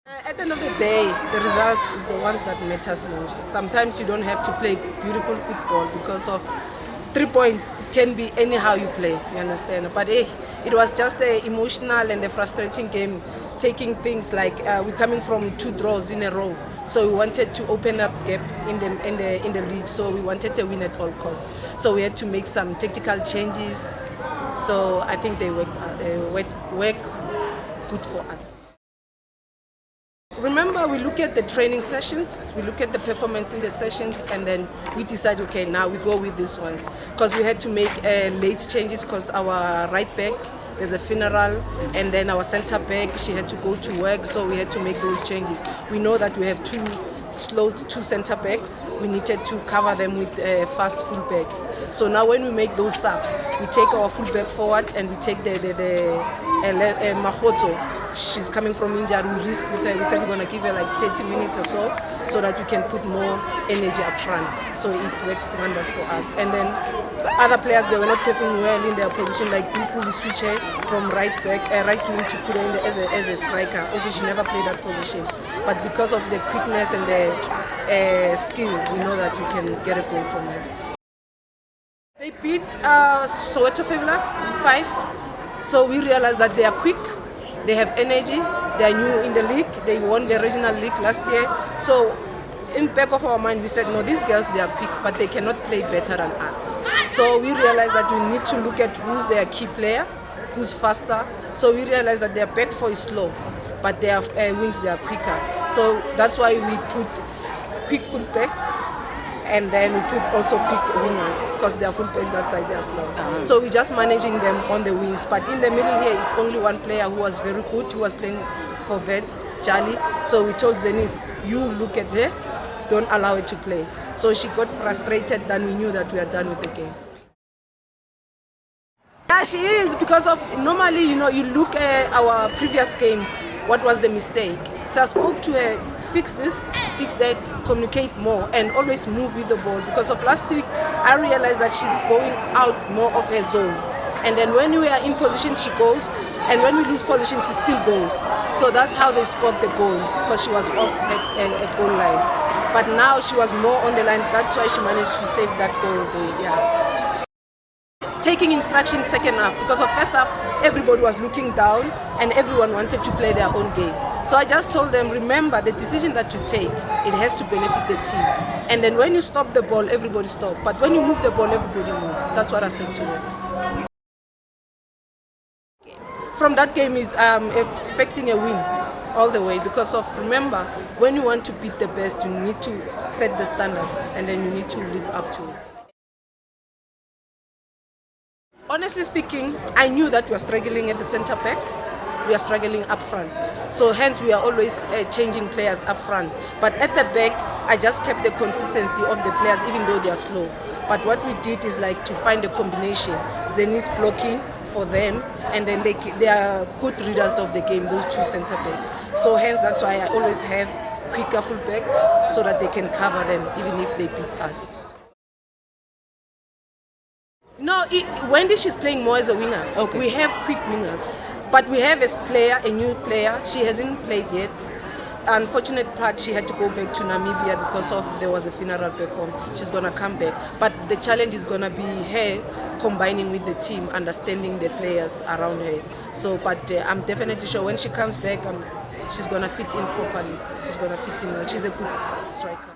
At the end of the day, the results is the ones that matters most. Sometimes you don't have to play beautiful football because of 3 points. It can be anyhow you play, you understand? But it was just an emotional and a frustrating game, taking things like we're coming from 2 draws in a row. So we wanted to open up gap in the league. So we wanted a win at all costs. So we had to make some tactical changes. So I think they work good for us. Remember, we look at the training sessions, we look at the performance in the sessions, and then we decide, okay, now we go with these ones. Because we had to make late changes because our right back, there's a funeral, and then our center back, she had to go to work, so we had to make those changes. We know that we have two center backs, we needed to cover them with fast full backs. So now when we make those subs, we take our full back forward and we take the Mahoto. She's coming from injury, we risk with her. We said we're going to give her like 30 minutes or so that we can put more energy up front. So it worked wonders for us. And then other players, they were not performing well in their position, like Gugu, we switch her from right wing to put her in as a striker. Obviously, she never played that position. But because of the quickness and the skill, we know that we can get a goal from her. They beat Soweto Fabulous 5. So we realized that they are quick. They have energy, they are new in the league, they won the regional league last year. So in back of our mind we said, no, these girls, they are quick, but they cannot play better than us. So we realized that we need to look at who's their key player, who's faster. So we realized that their back four is slow, but their wings, they are quicker. So that's why we put quick fullbacks, and then we put also quick wingers because they are fullbacks that side, they are slow. So we're just managing them on the wings. But in the middle here, it's only one player who was very good, who was playing for Vets, Charlie. So we told Zenis, you look at her, don't allow her to play. So she got frustrated, then we knew that we are done with the game. Yeah, she is, because of normally, you look at our previous games, what was the mistake? So I spoke to her, fix this, fix that, communicate more, and always move with the ball. Because of last week, I realized that she's going out more of her zone. And then when we are in position, she goes, and when we lose position, she still goes. So that's how they scored the goal, because she was off a goal line. But now she was more on the line, that's why she managed to save that goal there, yeah. Taking instructions second half, because of first half everybody was looking down and everyone wanted to play their own game. So I just told them, remember, the decision that you take, it has to benefit the team. And then when you stop the ball, everybody stop. But when you move the ball, everybody moves. That's what I said to them. From that game is expecting a win all the way, because of, remember, when you want to beat the best, you need to set the standard and then you need to live up to it. Honestly speaking, I knew that we are struggling at the center back, we are struggling up front. So hence we are always changing players up front. But at the back, I just kept the consistency of the players even though they are slow. But what we did is like to find a combination. Zenis blocking for them, and then they are good readers of the game, those two center backs. So hence that's why I always have quicker full backs so that they can cover them even if they beat us. No, Wendy, she's playing more as a winger. Okay. We have quick wingers, but we have a new player. She hasn't played yet. Unfortunate part, she had to go back to Namibia because of there was a funeral back home. She's gonna come back, but the challenge is gonna be her combining with the team, understanding the players around her. So, but I'm definitely sure when she comes back, she's gonna fit in properly. She's gonna fit in well. She's a good striker.